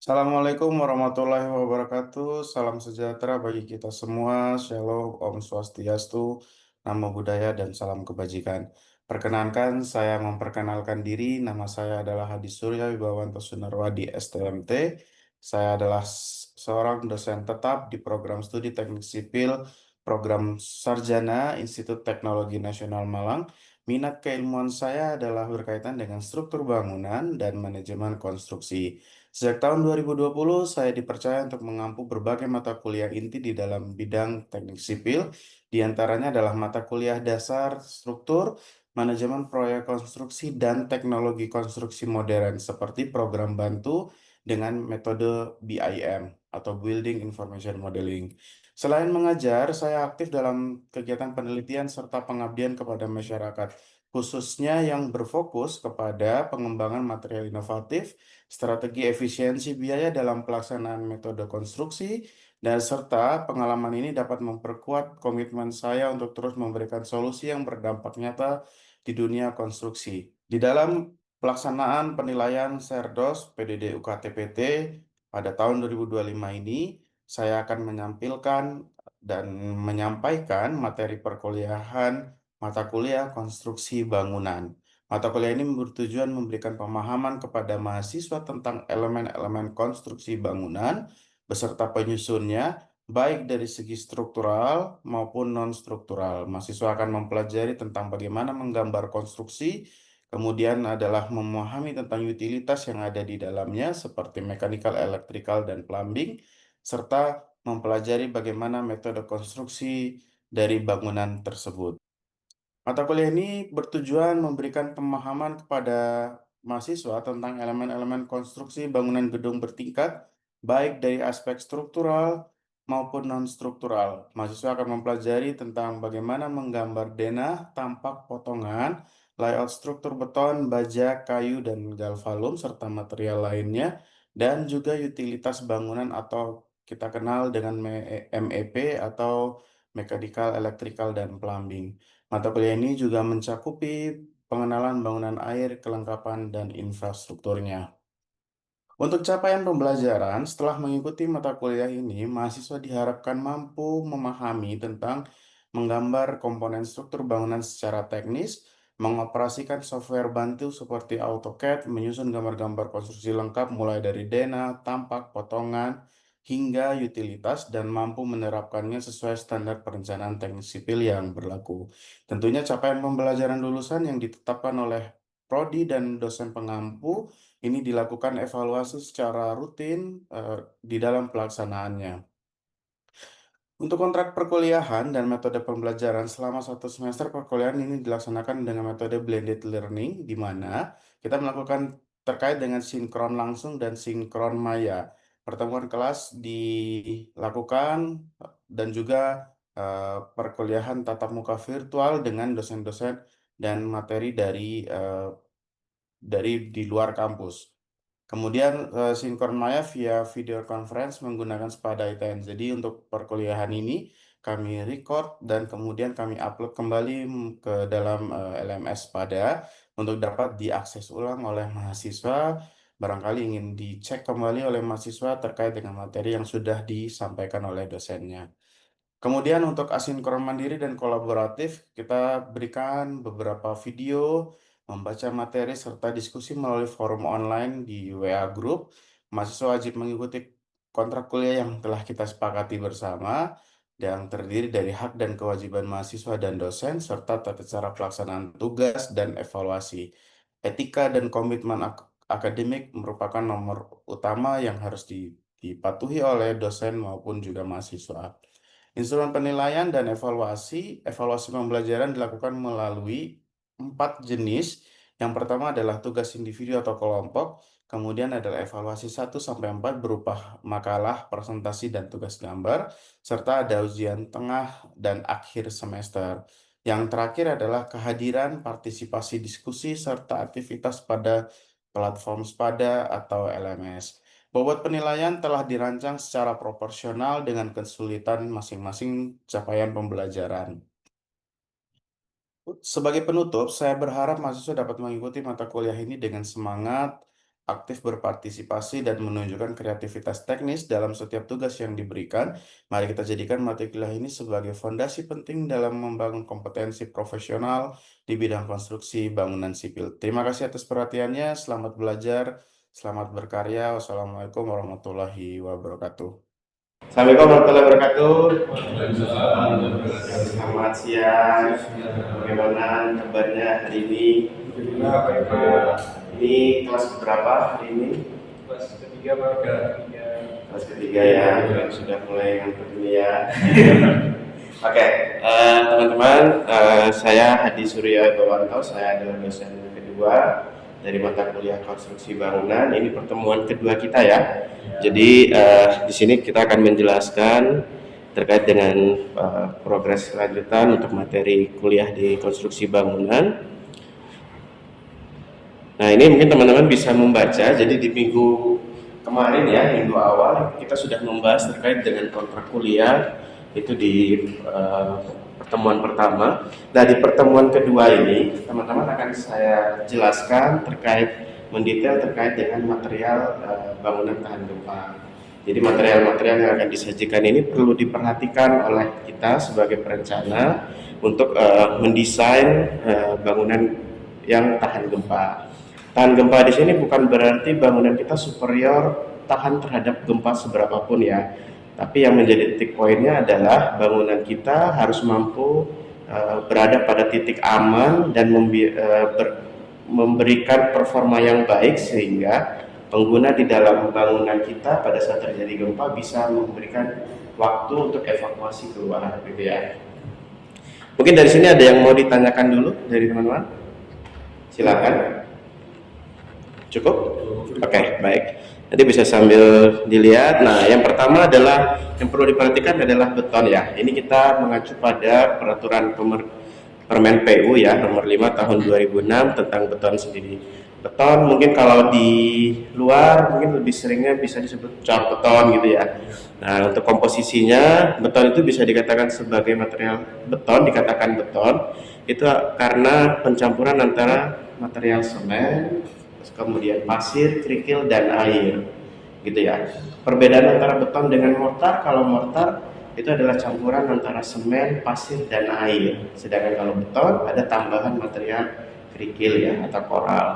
Assalamualaikum warahmatullahi wabarakatuh. Salam sejahtera bagi kita semua. Shalom, Om Swastiastu, Namo Buddhaya, dan salam kebajikan. Perkenankan, saya memperkenalkan diri. Nama saya adalah Hadi Surya Wibawanto Sunarwadi STMT. Saya adalah seorang dosen tetap di program studi teknik sipil, program sarjana Institut Teknologi Nasional Malang. Minat keilmuan saya adalah berkaitan dengan struktur bangunan dan manajemen konstruksi. Sejak tahun 2020, saya dipercaya untuk mengampu berbagai mata kuliah inti di dalam bidang teknik sipil, di antaranya adalah mata kuliah dasar struktur, manajemen proyek konstruksi, dan teknologi konstruksi modern, seperti program bantu dengan metode BIM atau Building Information Modeling. Selain mengajar, saya aktif dalam kegiatan penelitian serta pengabdian kepada masyarakat, khususnya yang berfokus kepada pengembangan material inovatif, strategi efisiensi biaya dalam pelaksanaan metode konstruksi, dan serta pengalaman ini dapat memperkuat komitmen saya untuk terus memberikan solusi yang berdampak nyata di dunia konstruksi. Di dalam pelaksanaan penilaian Serdos PDD UKTPT pada tahun 2025 ini, saya akan menampilkan dan menyampaikan materi perkuliahan mata kuliah konstruksi bangunan. Mata kuliah ini bertujuan memberikan pemahaman kepada mahasiswa tentang elemen-elemen konstruksi bangunan beserta penyusunnya, baik dari segi struktural maupun non-struktural. Mahasiswa akan mempelajari tentang bagaimana menggambar konstruksi, kemudian adalah memahami tentang utilitas yang ada di dalamnya, seperti mechanical, electrical, dan plumbing, serta mempelajari bagaimana metode konstruksi dari bangunan tersebut. Mata kuliah ini bertujuan memberikan pemahaman kepada mahasiswa tentang elemen-elemen konstruksi bangunan gedung bertingkat, baik dari aspek struktural maupun non-struktural. Mahasiswa akan mempelajari tentang bagaimana menggambar denah, tampak potongan, layout struktur beton, baja, kayu, dan galvalum, serta material lainnya, dan juga utilitas bangunan atau kita kenal dengan MEP atau Mechanical, Electrical, dan Plumbing. Mata kuliah ini juga mencakupi pengenalan bangunan air, kelengkapan, dan infrastrukturnya. Untuk capaian pembelajaran, setelah mengikuti mata kuliah ini, mahasiswa diharapkan mampu memahami tentang menggambar komponen struktur bangunan secara teknis, mengoperasikan software bantu seperti AutoCAD, menyusun gambar-gambar konstruksi lengkap mulai dari denah, tampak, potongan, hingga utilitas, dan mampu menerapkannya sesuai standar perencanaan teknik sipil yang berlaku. Tentunya capaian pembelajaran lulusan yang ditetapkan oleh prodi dan dosen pengampu ini dilakukan evaluasi secara rutin di dalam pelaksanaannya. Untuk kontrak perkuliahan dan metode pembelajaran selama satu semester perkuliahan ini dilaksanakan dengan metode blended learning, di mana kita melakukan terkait dengan sinkron langsung dan sinkron maya. Pertemuan kelas dilakukan dan juga perkuliahan tatap muka virtual dengan dosen-dosen dan materi dari di luar kampus. Kemudian sinkron maya via video conference menggunakan Spada ITN. Jadi untuk perkuliahan ini kami record dan kemudian kami upload kembali ke dalam LMS Spada untuk dapat diakses ulang oleh mahasiswa. Barangkali ingin dicek kembali oleh mahasiswa terkait dengan materi yang sudah disampaikan oleh dosennya. Kemudian untuk asinkron mandiri dan kolaboratif, kita berikan beberapa video, membaca materi, serta diskusi melalui forum online di WA Group. Mahasiswa wajib mengikuti kontrak kuliah yang telah kita sepakati bersama, yang terdiri dari hak dan kewajiban mahasiswa dan dosen, serta tata cara pelaksanaan tugas dan evaluasi. Etika dan komitmen akademik merupakan nomor utama yang harus dipatuhi oleh dosen maupun juga mahasiswa. Instrumen penilaian dan evaluasi pembelajaran dilakukan melalui 4 jenis. Yang pertama adalah tugas individu atau kelompok, kemudian adalah evaluasi 1 sampai 4 berupa makalah, presentasi, dan tugas gambar, serta ada ujian tengah dan akhir semester. Yang terakhir adalah kehadiran, partisipasi diskusi, serta aktivitas pada platform Spada atau LMS. Bobot penilaian telah dirancang secara proporsional dengan kesulitan masing-masing capaian pembelajaran. Sebagai penutup, saya berharap mahasiswa dapat mengikuti mata kuliah ini dengan semangat, aktif berpartisipasi dan menunjukkan kreativitas teknis dalam setiap tugas yang diberikan. Mari kita jadikan mata kuliah ini sebagai fondasi penting dalam membangun kompetensi profesional di bidang konstruksi bangunan sipil. Terima kasih atas perhatiannya. Selamat belajar, selamat berkarya. Wassalamualaikum warahmatullahi wabarakatuh. Assalamualaikum warahmatullahi wabarakatuh. Selamat siang. Bagaimana kabarnya hari ini? Ini kelas berapa hari ini? Kelas ketiga, Pak. Kelas ketiga ya, sudah mulai ngantuk ini ya. Oke, teman-teman, saya Hadi Surya Bawanto, saya adalah dosen kedua dari mata kuliah konstruksi bangunan. Ini pertemuan kedua kita ya. Jadi di sini kita akan menjelaskan terkait dengan progres lanjutan untuk materi kuliah di konstruksi bangunan. Nah, ini mungkin teman-teman bisa membaca. Jadi di minggu kemarin ya, minggu awal kita sudah membahas terkait dengan kontrak kuliah itu di pertemuan pertama. Nah, di pertemuan kedua ini teman-teman akan saya jelaskan mendetail terkait dengan material bangunan tahan gempa. Jadi material-material yang akan disajikan ini perlu diperhatikan oleh kita sebagai perencana untuk mendesain bangunan yang tahan gempa. Tahan gempa di sini bukan berarti bangunan kita superior tahan terhadap gempa seberapapun ya. Tapi yang menjadi titik poinnya adalah bangunan kita harus mampu berada pada titik aman dan memberikan performa yang baik sehingga pengguna di dalam bangunan kita pada saat terjadi gempa bisa memberikan waktu untuk evakuasi keluar gitu ya. Mungkin dari sini ada yang mau ditanyakan dulu dari teman-teman? Silakan. Cukup? Oke, baik. Nanti bisa sambil dilihat. Nah, yang pertama adalah yang perlu diperhatikan adalah beton ya. Ini kita mengacu pada peraturan Permen PU ya nomor 5 tahun 2006 tentang beton sendiri. Beton mungkin kalau di luar mungkin lebih seringnya bisa disebut cor beton gitu ya. Nah, untuk komposisinya beton itu bisa dikatakan sebagai material beton, dikatakan beton itu karena pencampuran antara material semen, kemudian pasir, kerikil, dan air gitu ya. Perbedaan antara beton dengan mortar, kalau mortar itu adalah campuran antara semen, pasir, dan air. Sedangkan kalau beton ada tambahan material kerikil ya atau koral.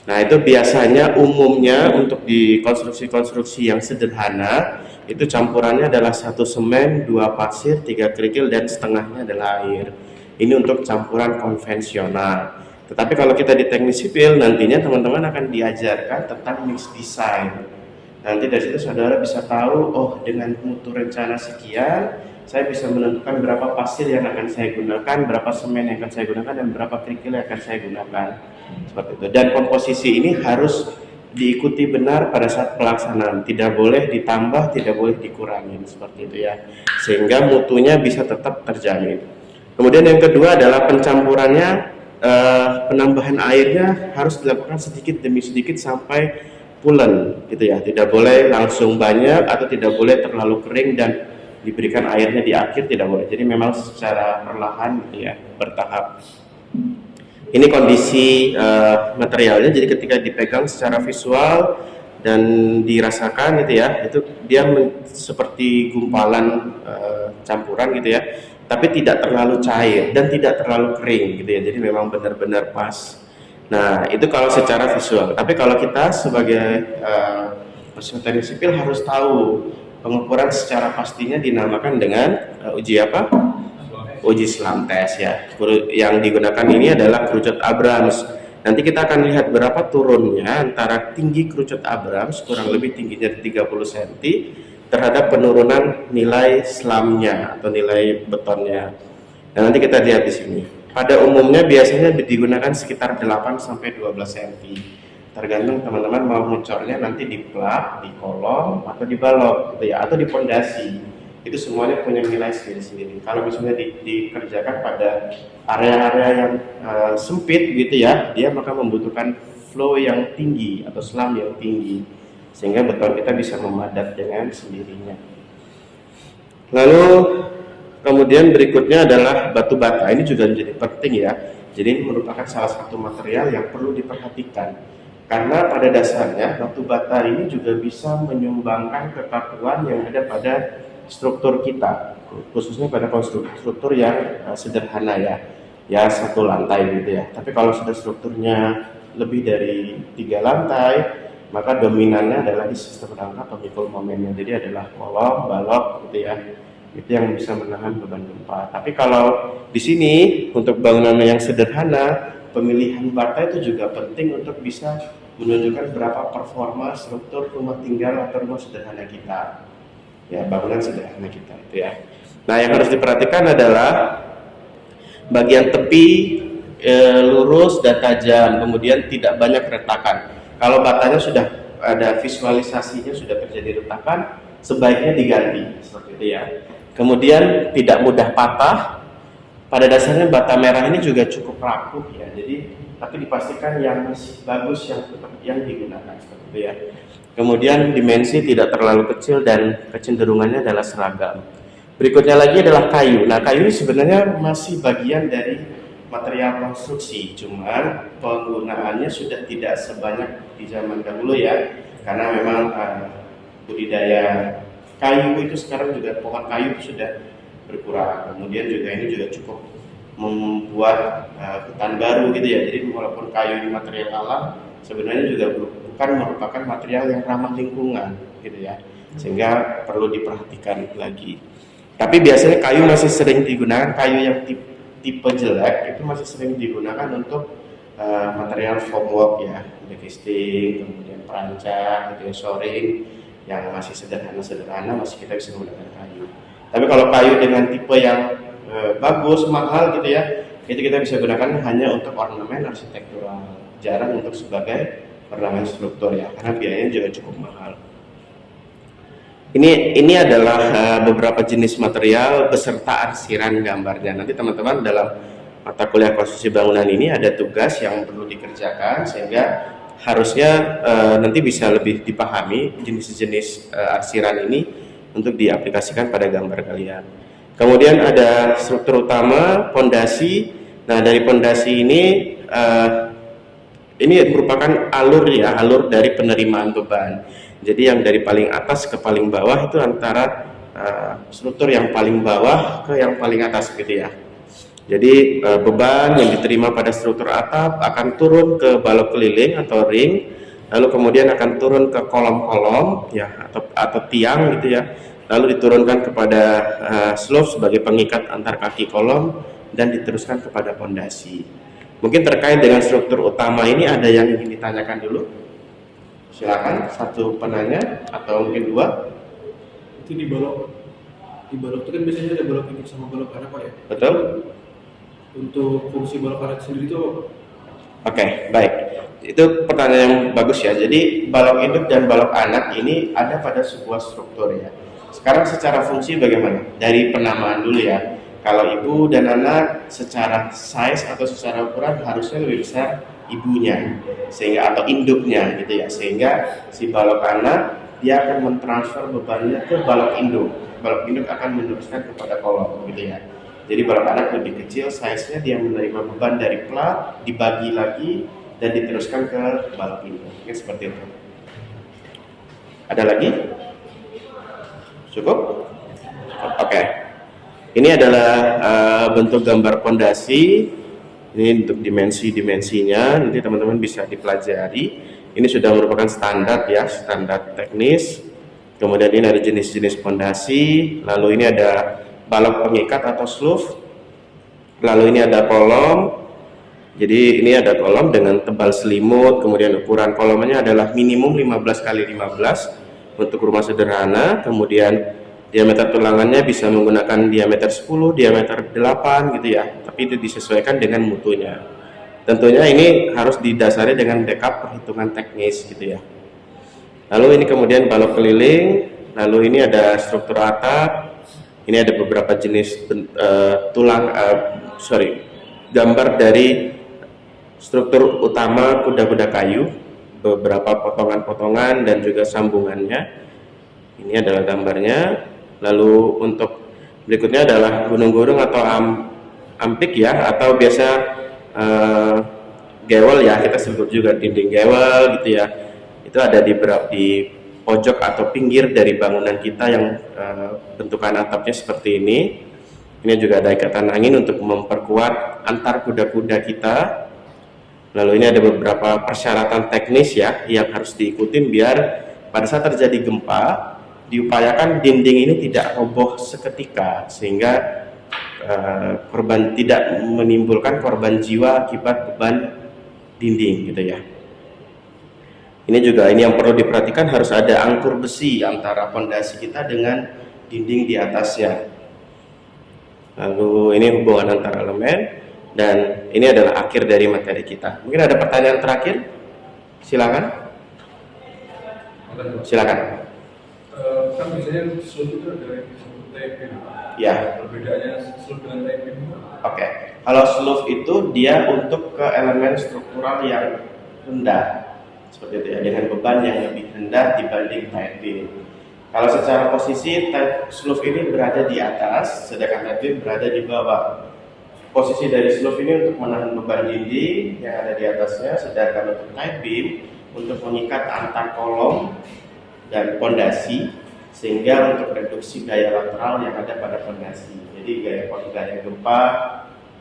Nah, itu biasanya umumnya untuk di konstruksi-konstruksi yang sederhana itu campurannya adalah 1 semen, 2 pasir, 3 kerikil, dan setengahnya adalah air. Ini untuk campuran konvensional. Tetapi kalau kita di teknik sipil nantinya teman-teman akan diajarkan tentang mix design. Nanti dari situ saudara bisa tahu, oh dengan mutu rencana sekian, saya bisa menentukan berapa pasir yang akan saya gunakan, berapa semen yang akan saya gunakan, dan berapa kerikil yang akan saya gunakan. Seperti itu. Dan komposisi ini harus diikuti benar pada saat pelaksanaan. Tidak boleh ditambah, tidak boleh dikurangi. Seperti itu ya. Sehingga mutunya bisa tetap terjamin. Kemudian yang kedua adalah pencampurannya. Penambahan airnya harus dilakukan sedikit demi sedikit sampai pulen gitu ya, tidak boleh langsung banyak atau tidak boleh terlalu kering dan diberikan airnya di akhir, tidak boleh. Jadi memang secara perlahan gitu ya, bertahap. Ini kondisi materialnya, jadi ketika dipegang secara visual dan dirasakan gitu ya, itu dia seperti gumpalan campuran gitu ya, tapi tidak terlalu cair dan tidak terlalu kering gitu ya, jadi memang benar-benar pas. Nah, itu kalau secara visual. Tapi kalau kita sebagai mahasiswa teknik sipil harus tahu pengukuran secara pastinya dinamakan dengan uji apa? Uji SLAM test ya. Yang digunakan ini adalah kerucut Abrams. Nanti kita akan lihat berapa turunnya antara tinggi kerucut Abrams kurang lebih tingginya 30 cm terhadap penurunan nilai SLAM-nya atau nilai betonnya. Nah, nanti kita lihat di sini. Pada umumnya biasanya digunakan sekitar 8 sampai 12 cm. Tergantung teman-teman mau ngecornya nanti di plak, di kolom, atau di balok gitu ya, atau di pondasi. Itu semuanya punya nilai sendiri-sendiri. Kalau misalnya dikerjakan pada area-area yang sempit gitu ya, dia maka membutuhkan flow yang tinggi atau SLAM yang tinggi, sehingga beton kita bisa memadat dengan sendirinya. Lalu kemudian berikutnya adalah batu bata. Ini juga menjadi penting ya. Jadi ini merupakan salah satu material yang perlu diperhatikan. Karena pada dasarnya batu bata ini juga bisa menyumbangkan kekakuan yang ada pada struktur kita, khususnya pada struktur yang sederhana ya satu lantai gitu ya. Tapi kalau sudah strukturnya lebih dari 3 lantai, maka dominannya adalah di sistem rangka pemikul momennya. Jadi adalah kolom, balok gitu ya. Itu yang bisa menahan beban gempa. Tapi kalau di sini untuk bangunan yang sederhana, pemilihan bata itu juga penting untuk bisa menunjukkan berapa performa struktur rumah tinggal atau rumah sederhana kita, ya bangunan sederhana kita itu ya. Nah, yang harus diperhatikan adalah bagian tepi lurus dan tajam, kemudian tidak banyak retakan. Kalau batanya sudah ada visualisasinya sudah terjadi retakan, sebaiknya diganti seperti itu ya. Kemudian tidak mudah patah. Pada dasarnya bata merah ini juga cukup rapuh ya, jadi tapi dipastikan yang masih bagus yang digunakan seperti itu ya. Kemudian dimensi tidak terlalu kecil dan kecenderungannya adalah seragam. Berikutnya lagi adalah kayu. Nah, kayu ini sebenarnya masih bagian dari material konstruksi, cuman penggunaannya sudah tidak sebanyak di zaman dahulu ya, karena memang budidaya kayu itu sekarang juga pohon kayu itu sudah berkurang. Kemudian juga ini juga cukup membuat hutan baru gitu ya. Jadi walaupun kayu ini material alam, sebenarnya juga bukan merupakan material yang ramah lingkungan gitu ya, sehingga perlu diperhatikan lagi. Tapi biasanya kayu masih sering digunakan, kayu yang tipe jelek itu masih sering digunakan untuk material formwork ya, dekisting, kemudian perancang, gitu ya, shoring, yang masih sederhana masih kita bisa menggunakan kayu. Tapi kalau kayu dengan tipe yang bagus, mahal gitu ya, itu kita bisa gunakan hanya untuk ornamen arsitektural, jarang untuk sebagai ornamen struktur ya, karena biayanya juga cukup mahal. Ini adalah beberapa jenis material beserta arsiran gambarnya. Nanti teman-teman dalam mata kuliah konstruksi bangunan ini ada tugas yang perlu dikerjakan, sehingga harusnya nanti bisa lebih dipahami jenis-jenis arsiran ini untuk diaplikasikan pada gambar kalian. Kemudian ada struktur utama, pondasi. Nah, dari pondasi ini merupakan alur dari penerimaan beban. Jadi yang dari paling atas ke paling bawah itu antara struktur yang paling bawah ke yang paling atas gitu ya. Jadi beban yang diterima pada struktur atap akan turun ke balok keliling atau ring, lalu kemudian akan turun ke kolom-kolom ya atau tiang gitu ya, lalu diturunkan kepada slope sebagai pengikat antar kaki kolom dan diteruskan kepada pondasi. Mungkin terkait dengan struktur utama ini ada yang ingin ditanyakan dulu? Silakan, satu penanya atau mungkin dua. Itu di balok itu kan biasanya ada balok induk sama balok anak Pak ya. Betul? Untuk fungsi balok anak sendiri itu apa? Oke, baik. Itu pertanyaan yang bagus ya. Jadi balok induk dan balok anak ini ada pada sebuah struktur ya. Sekarang secara fungsi bagaimana? Dari penamaan dulu ya. Kalau ibu dan anak secara size atau secara ukuran harusnya lebih besar ibunya, sehingga atau induknya gitu ya, sehingga si balok anak dia akan mentransfer bebannya ke balok induk. Balok induk akan meneruskan kepada kolom gitu ya. Jadi balok anak lebih kecil, size-nya dia menerima beban dari plat, dibagi lagi dan diteruskan ke balok induk. Ini seperti itu. Ada lagi? Cukup? Oke. Ini adalah bentuk gambar pondasi. Ini untuk dimensinya, nanti teman-teman bisa dipelajari. Ini sudah merupakan standar ya, standar teknis. Kemudian ini ada jenis-jenis pondasi. Lalu ini ada balok pengikat atau slope. Lalu ini ada kolom. Jadi ini ada kolom dengan tebal selimut. Kemudian ukuran kolomnya adalah minimum 15 x 15 untuk rumah sederhana. Kemudian diameter tulangannya bisa menggunakan diameter 10, diameter 8 gitu ya. Tapi itu disesuaikan dengan mutunya. Tentunya ini harus didasari dengan backup perhitungan teknis gitu ya. Lalu ini kemudian balok keliling. Lalu ini ada struktur atap. Ini ada beberapa jenis gambar dari struktur utama kuda-kuda kayu, beberapa potongan-potongan dan juga sambungannya. Ini adalah gambarnya. Lalu untuk berikutnya adalah gunung-gunung atau ampik ya, atau biasa gewel ya, kita sebut juga dinding gewel gitu ya. Itu ada di pojok atau pinggir dari bangunan kita yang bentukan atapnya seperti ini. Ini juga ada ikatan angin untuk memperkuat antar kuda-kuda kita. Lalu ini ada beberapa persyaratan teknis ya yang harus diikuti biar pada saat terjadi gempa diupayakan dinding ini tidak roboh seketika sehingga korban tidak menimbulkan korban jiwa akibat beban dinding gitu ya. Ini juga yang perlu diperhatikan, harus ada angkur besi antara pondasi kita dengan dinding di atasnya. Lalu ini hubungan antar elemen, dan ini adalah akhir dari materi kita. Mungkin ada pertanyaan terakhir? Silakan. Silakan. Kan biasanya slope itu ada yang disebut tapping. Ya. Perbedaannya slope dengan tapping. Oke. Kalau slope itu dia untuk ke elemen struktural yang rendah, seperti itu ya, dengan beban yang lebih rendah dibanding tight beam. Kalau secara posisi slope ini berada di atas, sedangkan tight beam berada di bawah. Posisi dari slope ini untuk menahan beban dinding yang ada di atasnya, sedangkan untuk tight beam untuk mengikat antar kolom dan pondasi sehingga untuk reduksi gaya lateral yang ada pada pondasi. Jadi gaya gempa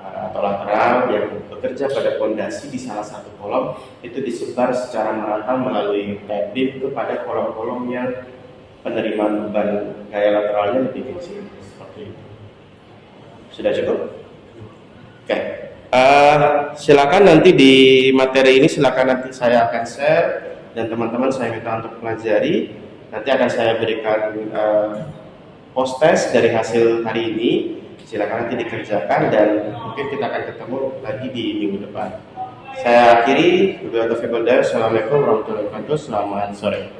atau lateral yang bekerja pada pondasi di salah satu kolom itu disebar secara merata melalui tight beam kepada kolom-kolom yang penerimaan beban gaya lateralnya lebih kecil seperti itu. Sudah cukup? Oke. Silakan nanti di materi ini silakan nanti saya akan share dan teman-teman saya minta untuk pelajari. Nanti akan saya berikan post test dari hasil hari ini. Silakan nanti dikerjakan dan mungkin kita akan ketemu lagi di minggu depan. Saya akhiri. Assalamualaikum warahmatullahi wabarakatuh. Selamat sore.